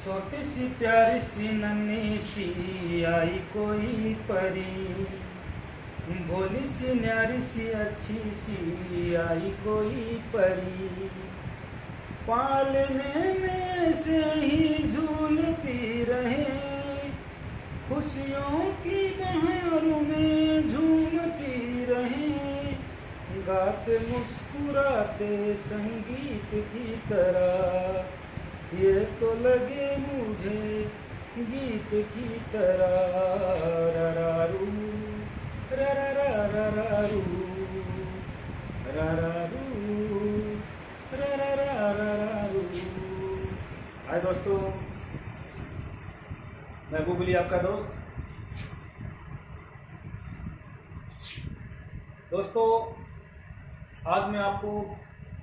छोटी सी प्यारी सी नन्ही सी आई कोई परी, भोली सी न्यारी सी अच्छी सी आई कोई परी। पालने में से ही झूलती रहे, खुशियों की बहारों में झूमती रहे, गाते मुस्कुराते संगीत की तरह। ये तो लगे मुझे गीत की तरह। ररारू ररारू ररारू ररारू। हाय दोस्तों, मैं गुगली आपका दोस्त। दोस्तों, आज मैं आपको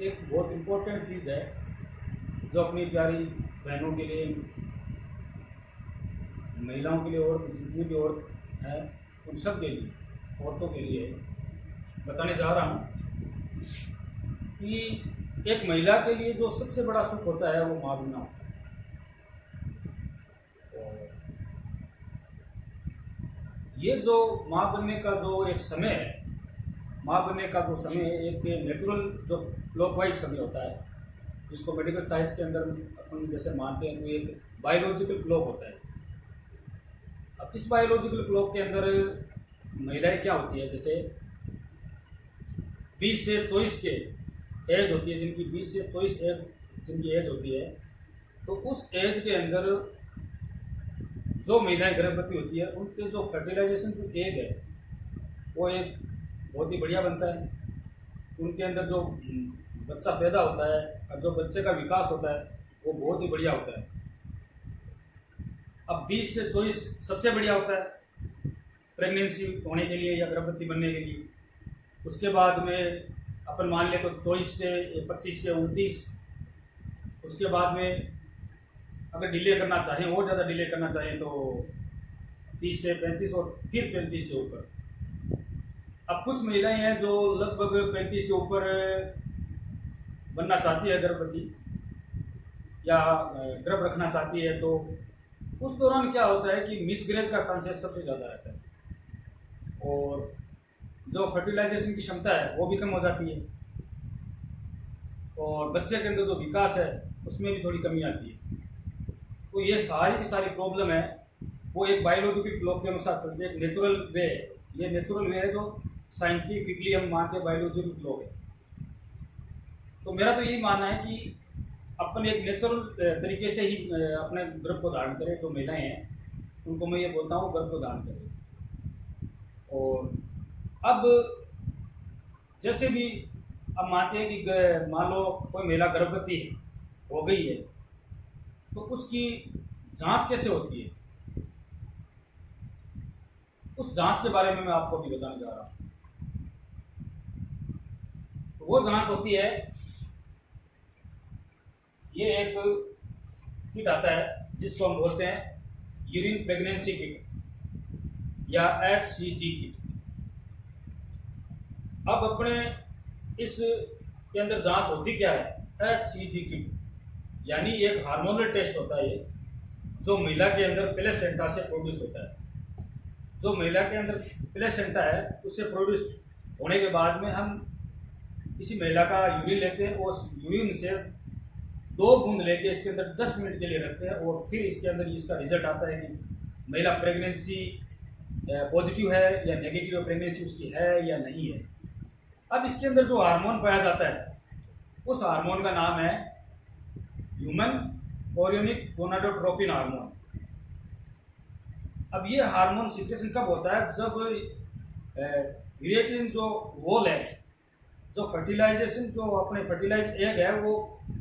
एक बहुत इम्पोर्टेंट चीज़ है जो अपनी प्यारी बहनों के लिए, महिलाओं के लिए और जितनी भी औरत हैं उन सब के लिए, औरतों के लिए बताने जा रहा हूँ कि एक महिला के लिए जो सबसे बड़ा सुख होता है वो माँ बनना होता है। और ये जो माँ बनने का जो एक समय है, माँ बनने का जो समय एक नेचुरल जो क्लॉकवाइज समय होता है, जिसको मेडिकल साइंस के अंदर अपन जैसे मानते हैं तो एक बायोलॉजिकल क्लॉक होता है। अब इस बायोलॉजिकल क्लॉक के अंदर महिलाएं क्या होती है, जैसे 20 से 24 के एज होती है, जिनकी 20 से 24 एज जिनकी एज होती है, तो उस एज के अंदर जो महिलाएं गर्भवती होती है उनके जो फर्टिलाइजेशन जो एग है वो एक बहुत ही बढ़िया बनता है। उनके अंदर जो बच्चा पैदा होता है और जो बच्चे का विकास होता है वो बहुत ही बढ़िया होता है। अब 20 से 24 सबसे बढ़िया होता है प्रेगनेंसी होने के लिए या गर्भवती बनने के लिए। उसके बाद में अपन मान ले तो 24 से 25 से 29। उसके बाद में अगर डिले करना चाहें, और ज़्यादा डिले करना चाहें तो 30 से 35 और फिर 35 से ऊपर। अब कुछ महिलाएं हैं जो लगभग 35 से ऊपर बनना चाहती है गर्भवती या गर्भ रखना चाहती है, तो उस दौरान क्या होता है कि मिसग्रेज का चांसेस सबसे ज़्यादा रहता है और जो फर्टिलाइजेशन की क्षमता है वो भी कम हो जाती है और बच्चे के अंदर जो विकास है उसमें भी थोड़ी कमी आती है। तो ये सारी की सारी प्रॉब्लम है वो एक बायोलॉजिकल क्लॉक के अनुसार चलती है, एक नेचुरल वे है। ये नेचुरल वे है जो साइंटिफिकली हम मानते हैं बायोलॉजिकल क्लॉक है। तो मेरा तो यही मानना है कि अपन एक नेचुरल तरीके से ही अपने गर्भ को धारण करें। जो महिलाएं हैं उनको मैं ये बोलता हूँ गर्भ को धारण करें। और अब जैसे भी अब मानते हैं कि मान लो कोई महिला गर्भवती है, हो गई है, तो उसकी जांच कैसे होती है, उस जांच के बारे में मैं आपको अभी बताने जा रहा हूँ। तो वो जांच होती है, ये एक किट आता है जिसको हम बोलते हैं यूरिन प्रेगनेंसी किट या HCG किट। अब अपने इस के अंदर जांच होती क्या है, HCG किट यानी एक हार्मोनल टेस्ट होता है ये, जो महिला के अंदर प्लेसेंटा से प्रोड्यूस होता है। जो महिला के अंदर प्लेसेंटा है उससे प्रोड्यूस होने के बाद में हम किसी महिला का यूरिन लेते हैं और उस यूरिन से 2 बूंद लेके इसके अंदर 10 मिनट के लिए रखते हैं और फिर इसके अंदर इसका रिजल्ट आता है कि महिला प्रेगनेंसी पॉजिटिव है या नेगेटिव प्रेगनेंसी उसकी है या नहीं है। अब इसके अंदर जो हार्मोन पाया जाता है उस हार्मोन का नाम है ह्यूमन कोरियोनिक गोनाडोट्रोपिन हार्मोन। अब ये हार्मोन सिक्रेशन कब होता है, जब यूरेटिन जो वॉल है, जो फर्टिलाइजेशन जो अपने फर्टिलाइज एग है वो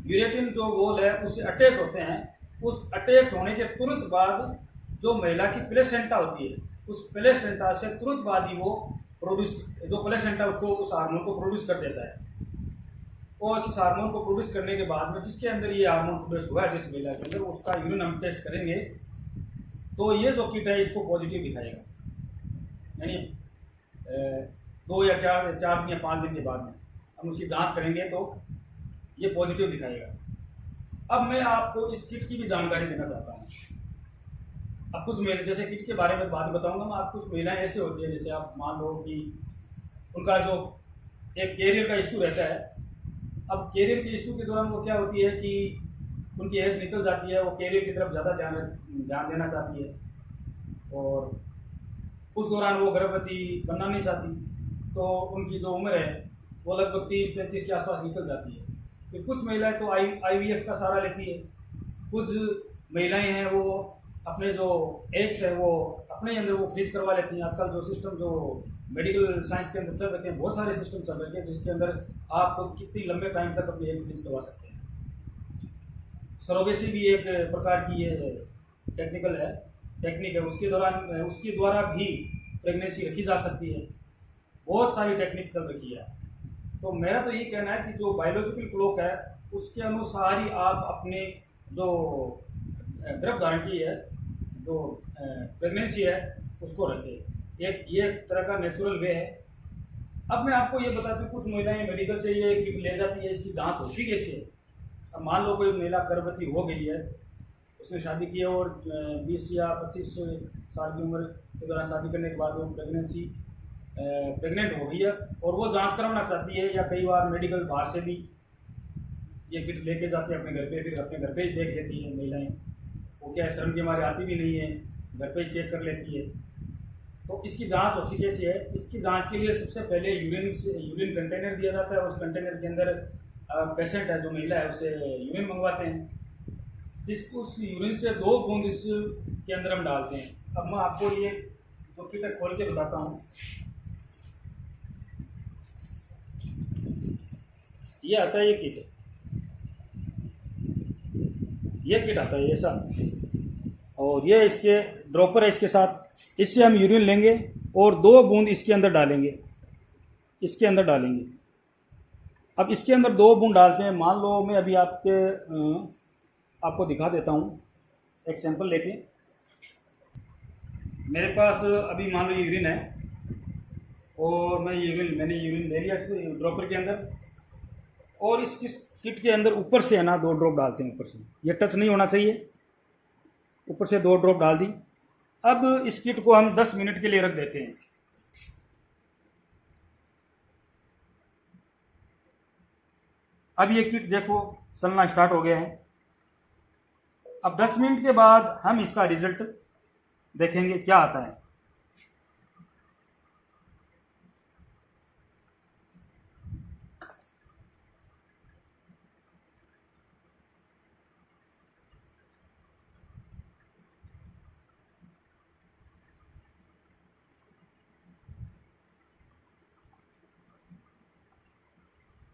यूरेटिन जो वॉल है उससे अटैच होते हैं। उस अटैच होने के तुरंत बाद जो महिला की प्लेसेंटा होती है उस प्लेसेंटा से तुरंत बाद ही वो प्रोड्यूस, जो प्लेसेंटा उसको उस हार्मोन को प्रोड्यूस कर देता है। और इस हार्मोन को प्रोड्यूस करने के बाद में जिसके अंदर ये हार्मोन प्रोड्यूस हुआ है जिस महिला के अंदर, उसका यूरिन हम टेस्ट करेंगे तो ये जो किट है इसको पॉजिटिव दिखाएगा। यानी 2 या 4 दिन या 5 दिन के बाद में हम उसकी जांच करेंगे तो ये पॉजिटिव दिखाएगा। अब मैं आपको इस किट की भी जानकारी देना चाहता हूँ। अब कुछ महिला, जैसे किट के बारे में बाद में बताऊंगा मैं, आपको कुछ महिलाएं ऐसे होती है, जैसे आप मान लो कि उनका जो एक कैरियर का इशू रहता है। अब कैरियर के इशू के दौरान वो क्या होती है कि उनकी एज निकल जाती है, वो कैरियर की तरफ ज़्यादा ध्यान देना चाहती है और उस दौरान वो गर्भवती बनना नहीं चाहती, तो उनकी जो उम्र है वो लगभग 30-35 के आसपास निकल जाती है। फिर कुछ महिलाएं तो IVF का सहारा लेती है, कुछ महिलाएं हैं वो अपने जो एग्स है वो अपने अंदर वो फ्रीज करवा लेती हैं। आजकल जो सिस्टम जो मेडिकल साइंस के अंदर चल रखे हैं, बहुत सारे सिस्टम चल रखे हैं जिसके अंदर आप कितनी लंबे टाइम तक अपने एग फ्रीज करवा सकते हैं। सरोगेसी भी एक प्रकार की ये टेक्निक है, उसके द्वारा भी प्रेगनेंसी रखी जा सकती है। बहुत सारी टेक्निक चल रखी है। तो मेरा तो ये कहना है कि जो बायोलॉजिकल क्लॉक है उसके अनुसार ही आप अपने जो गर्भ धारण की है, जो प्रेगनेंसी है, उसको रखें। ये तरह का नेचुरल वे है। अब मैं आपको ये बताती हूँ, कुछ महिलाएं मेडिकल से ये किट ले जाती है, इसकी जांच होती कैसे है। अब मान लो कोई महिला गर्भवती हो गई है, उसने शादी की है और 20 या 25 साल की उम्र के दौरान शादी करने के बाद वो प्रेग्नेंट हो गई है और वो जांच करवाना चाहती है, या कई बार मेडिकल बाहर से भी ये किट लेके जाते हैं अपने घर पे, फिर अपने घर पे ही देख लेती है महिलाएं। वो क्या है, शर्म के मारे आती भी नहीं है, घर पे ही चेक कर लेती है। तो इसकी जांच होती कैसे है? इसकी जांच के लिए सबसे पहले यूरिन कंटेनर दिया जाता है। उस कंटेनर के अंदर पेशेंट है, जो महिला है, उससे यूरिन मंगवाते हैं। उस यूरिन से 2 बूंद इसके अंदर हम डालते हैं। अब मैं आपको ये जो किट है खोल के बताता हूँ। ये आता है, ये किट आता है ऐसा, और ये इसके ड्रॉपर है इसके साथ। इससे हम यूरिन लेंगे और 2 बूंद इसके अंदर डालेंगे, अब इसके अंदर 2 बूंद डालते हैं। मान लो मैं अभी आपको दिखा देता हूँ एक सैंपल लेके। मेरे पास अभी मान लो यूरिन है और मैंने यूरिन ले लिया इस ड्रॉपर के अंदर, और इस किट के अंदर ऊपर से है ना 2 ड्रॉप डालते हैं। ऊपर से ये टच नहीं होना चाहिए, ऊपर से 2 ड्रॉप डाल दी। अब इस किट को हम 10 मिनट के लिए रख देते हैं। अब ये किट देखो चलना स्टार्ट हो गया है। अब 10 मिनट के बाद हम इसका रिजल्ट देखेंगे क्या आता है।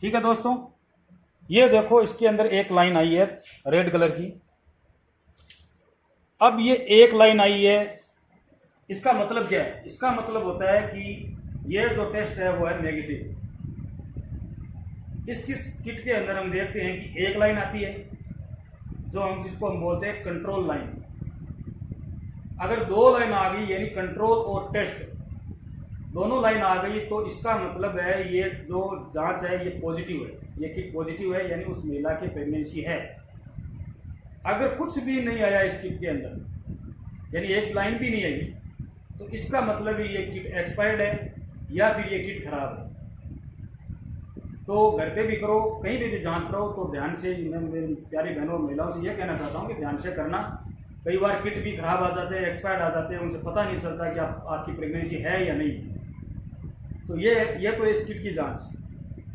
ठीक है दोस्तों, ये देखो इसके अंदर एक लाइन आई है रेड कलर की। अब ये एक लाइन आई है, इसका मतलब क्या है? इसका मतलब होता है कि ये जो टेस्ट है वो है नेगेटिव। इस किट के अंदर हम देखते हैं कि एक लाइन आती है जिसको हम बोलते हैं कंट्रोल लाइन। अगर 2 लाइन आ गई यानी कंट्रोल और टेस्ट दोनों लाइन आ गई, तो इसका मतलब है ये जो जांच है ये पॉजिटिव है, ये किट पॉजिटिव है, यानी उस महिला की प्रेगनेंसी है। अगर कुछ भी नहीं आया इस किट के अंदर, यानी एक लाइन भी नहीं आई, तो इसका मतलब ये किट एक्सपायर्ड है या फिर ये किट खराब है। तो घर पे भी करो, कहीं पे भी जांच करो तो ध्यान से, मैं मेरी प्यारी बहनों और महिलाओं से ये कहना चाहता हूँ कि ध्यान से करना। कई बार किट भी खराब आ जाते हैं, एक्सपायर्ड आ जाते हैं, उनसे पता नहीं चलता कि आपकी प्रेगनेंसी है या नहीं है। तो ये तो इस किट की जांच।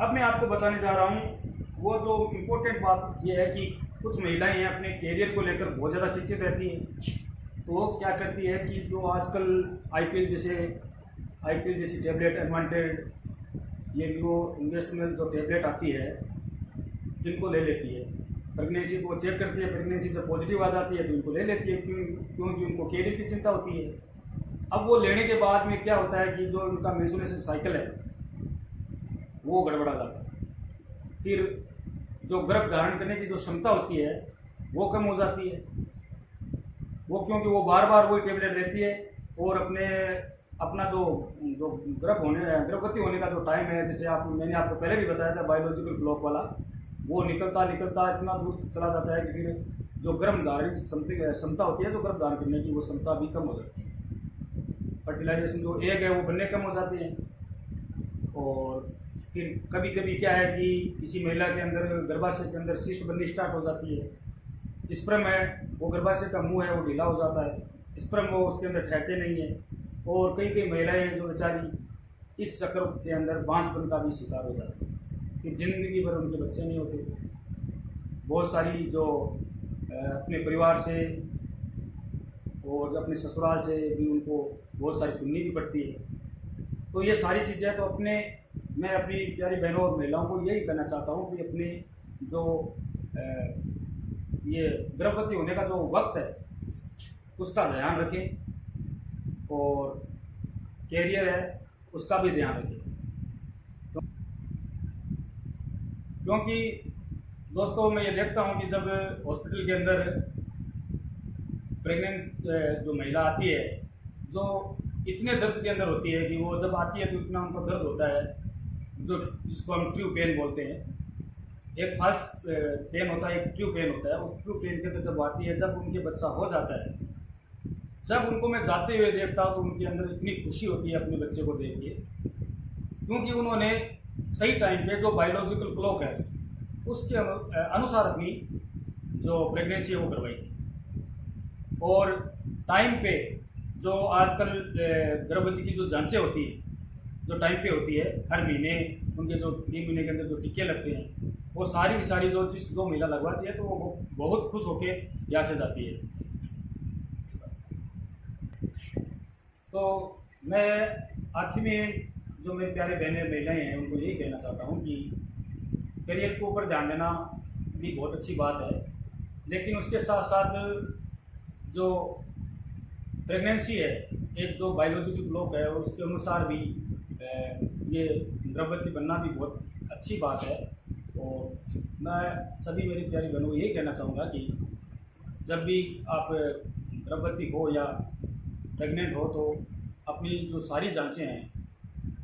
अब मैं आपको बताने जा रहा हूँ वो जो इम्पोर्टेंट बात ये है कि कुछ महिलाएं हैं अपने कैरियर को लेकर बहुत ज़्यादा चिंतित रहती हैं। तो वो क्या करती है कि जो आजकल IPL जैसी टेबलेट, एडवांटेड, ये वो इन्वेस्टमेंट जो टेबलेट आती है, जिनको ले लेती है। प्रेगनेंसी को चेक करती है, प्रेगनेंसी से पॉजिटिव आ जाती है तो इनको ले लेती है, क्योंकि उनको कैरियर की चिंता होती है। अब वो लेने के बाद में क्या होता है कि जो उनका मेंस्ट्रुएशन साइकिल है वो गड़बड़ा जाता है। फिर जो गर्भ धारण करने की जो क्षमता होती है वो कम हो जाती है। क्योंकि वो बार बार वही टेबलेट लेती है और अपना जो गर्भवती होने का जो टाइम है, जैसे मैंने आपको पहले भी बताया था बायोलॉजिकल क्लॉक वाला, वो निकलता निकलता इतना दूर चला जाता है कि फिर जो गर्भधारण क्षमता होती है, जो गर्भधारण करने की, वो क्षमता भी कम हो जाती है। फर्टिलाइजेशन जो एग है वो बनने कम हो जाते हैं। और फिर कभी कभी क्या है कि किसी महिला के अंदर गर्भाशय के अंदर सिस्ट बननी स्टार्ट हो जाती है। स्पर्म है वो गर्भाशय का मुंह है वो ढीला हो जाता है, स्पर्म वो उसके अंदर ठहरते नहीं है। और कई कई महिलाएं जो बेचारी इस चक्कर के अंदर बांझपन का भी शिकार हो जाती है, फिर जिंदगी भर उनके बच्चे नहीं होते। बहुत सारी जो अपने परिवार से और अपने ससुराल से भी उनको बहुत सारी सुननी भी पड़ती है। तो ये सारी चीज़ें तो मैं अपनी प्यारी बहनों और महिलाओं को यही कहना चाहता हूँ कि अपने जो ये गर्भवती होने का जो वक्त है उसका ध्यान रखें और कैरियर है उसका भी ध्यान रखें। क्योंकि दोस्तों मैं ये देखता हूँ कि जब हॉस्पिटल के अंदर प्रेग्नेंट जो महिला आती है, जो इतने दर्द के अंदर होती है कि वो जब आती है तो इतना उनको दर्द होता है, जो जिसको हम ट्रू पेन बोलते हैं। एक फाल्स पेन होता है, एक ट्रू पेन होता है। उस ट्रू पेन के अंदर जब आती है, जब उनके बच्चा हो जाता है, जब उनको मैं जाते हुए देखता हूँ तो उनके अंदर इतनी खुशी होती है अपने बच्चे को देख के, क्योंकि उन्होंने सही टाइम पे जो बायोलॉजिकल क्लॉक है उसके अनुसार अपनी जो प्रेगनेंसी है वो करवाई थी। और टाइम पे जो आजकल गर्भवती की जो जांचें होती है, जो टाइम पे होती है, हर महीने उनके जो 3 महीने के अंदर जो टीके लगते हैं, वो सारी की सारी जो महिला लगवाती है तो वो बहुत खुश होके यहाँ से जाती है। तो मैं आखिर में जो मेरे प्यारे बहनें महिलाएं हैं उनको यही कहना चाहता हूँ कि करियर के ऊपर ध्यान देना भी बहुत अच्छी बात है, लेकिन उसके साथ साथ जो प्रेगनेंसी है, एक जो बायोलॉजिकल क्लॉक है उसके अनुसार भी ये गर्भवती बनना भी बहुत अच्छी बात है। और मैं सभी मेरी प्यारी बहनों को यही कहना चाहूँगा कि जब भी आप गर्भवती हो या प्रेग्नेंट हो तो अपनी जो सारी जांचें हैं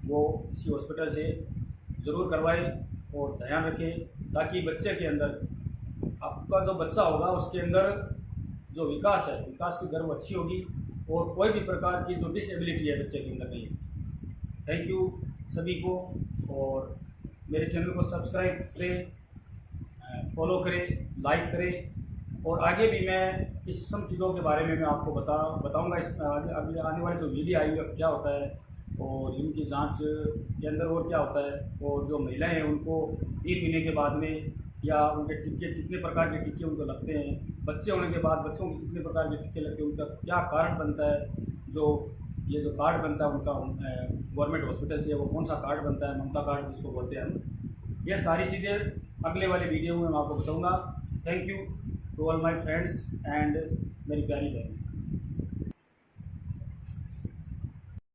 वो किसी हॉस्पिटल से ज़रूर करवाएं और ध्यान रखें, ताकि बच्चे के अंदर, आपका जो बच्चा होगा उसके अंदर जो विकास है, विकास की गर्व अच्छी होगी और कोई भी प्रकार की जो डिसेबिलिटी है बच्चे के अंदर नहीं है। थैंक यू सभी को, और मेरे चैनल को सब्सक्राइब करें, फॉलो करें, लाइक करें। और आगे भी मैं इस सब चीज़ों के बारे में मैं आपको बताऊंगा। इस अगले आने वाले जो वीडियो आई है क्या होता है और इनकी जांच के अंदर और क्या होता है, और जो महिलाएं हैं उनको 3 महीने के बाद में या उनके टीके कितने प्रकार के टीके उनको लगते हैं, बच्चे होने के बाद बच्चों के कितने प्रकार के टीके लगते हैं, उनका क्या कार्ड बनता है, जो ये जो कार्ड बनता है उनका गवर्नमेंट हॉस्पिटल से, वो कौन सा कार्ड बनता है, ममता कार्ड जिसको बोलते हैं हम। ये सारी चीज़ें अगले वाले वीडियो में मैं आपको बताऊँगा। Thank you to all my friends and मेरी प्यारी बहन।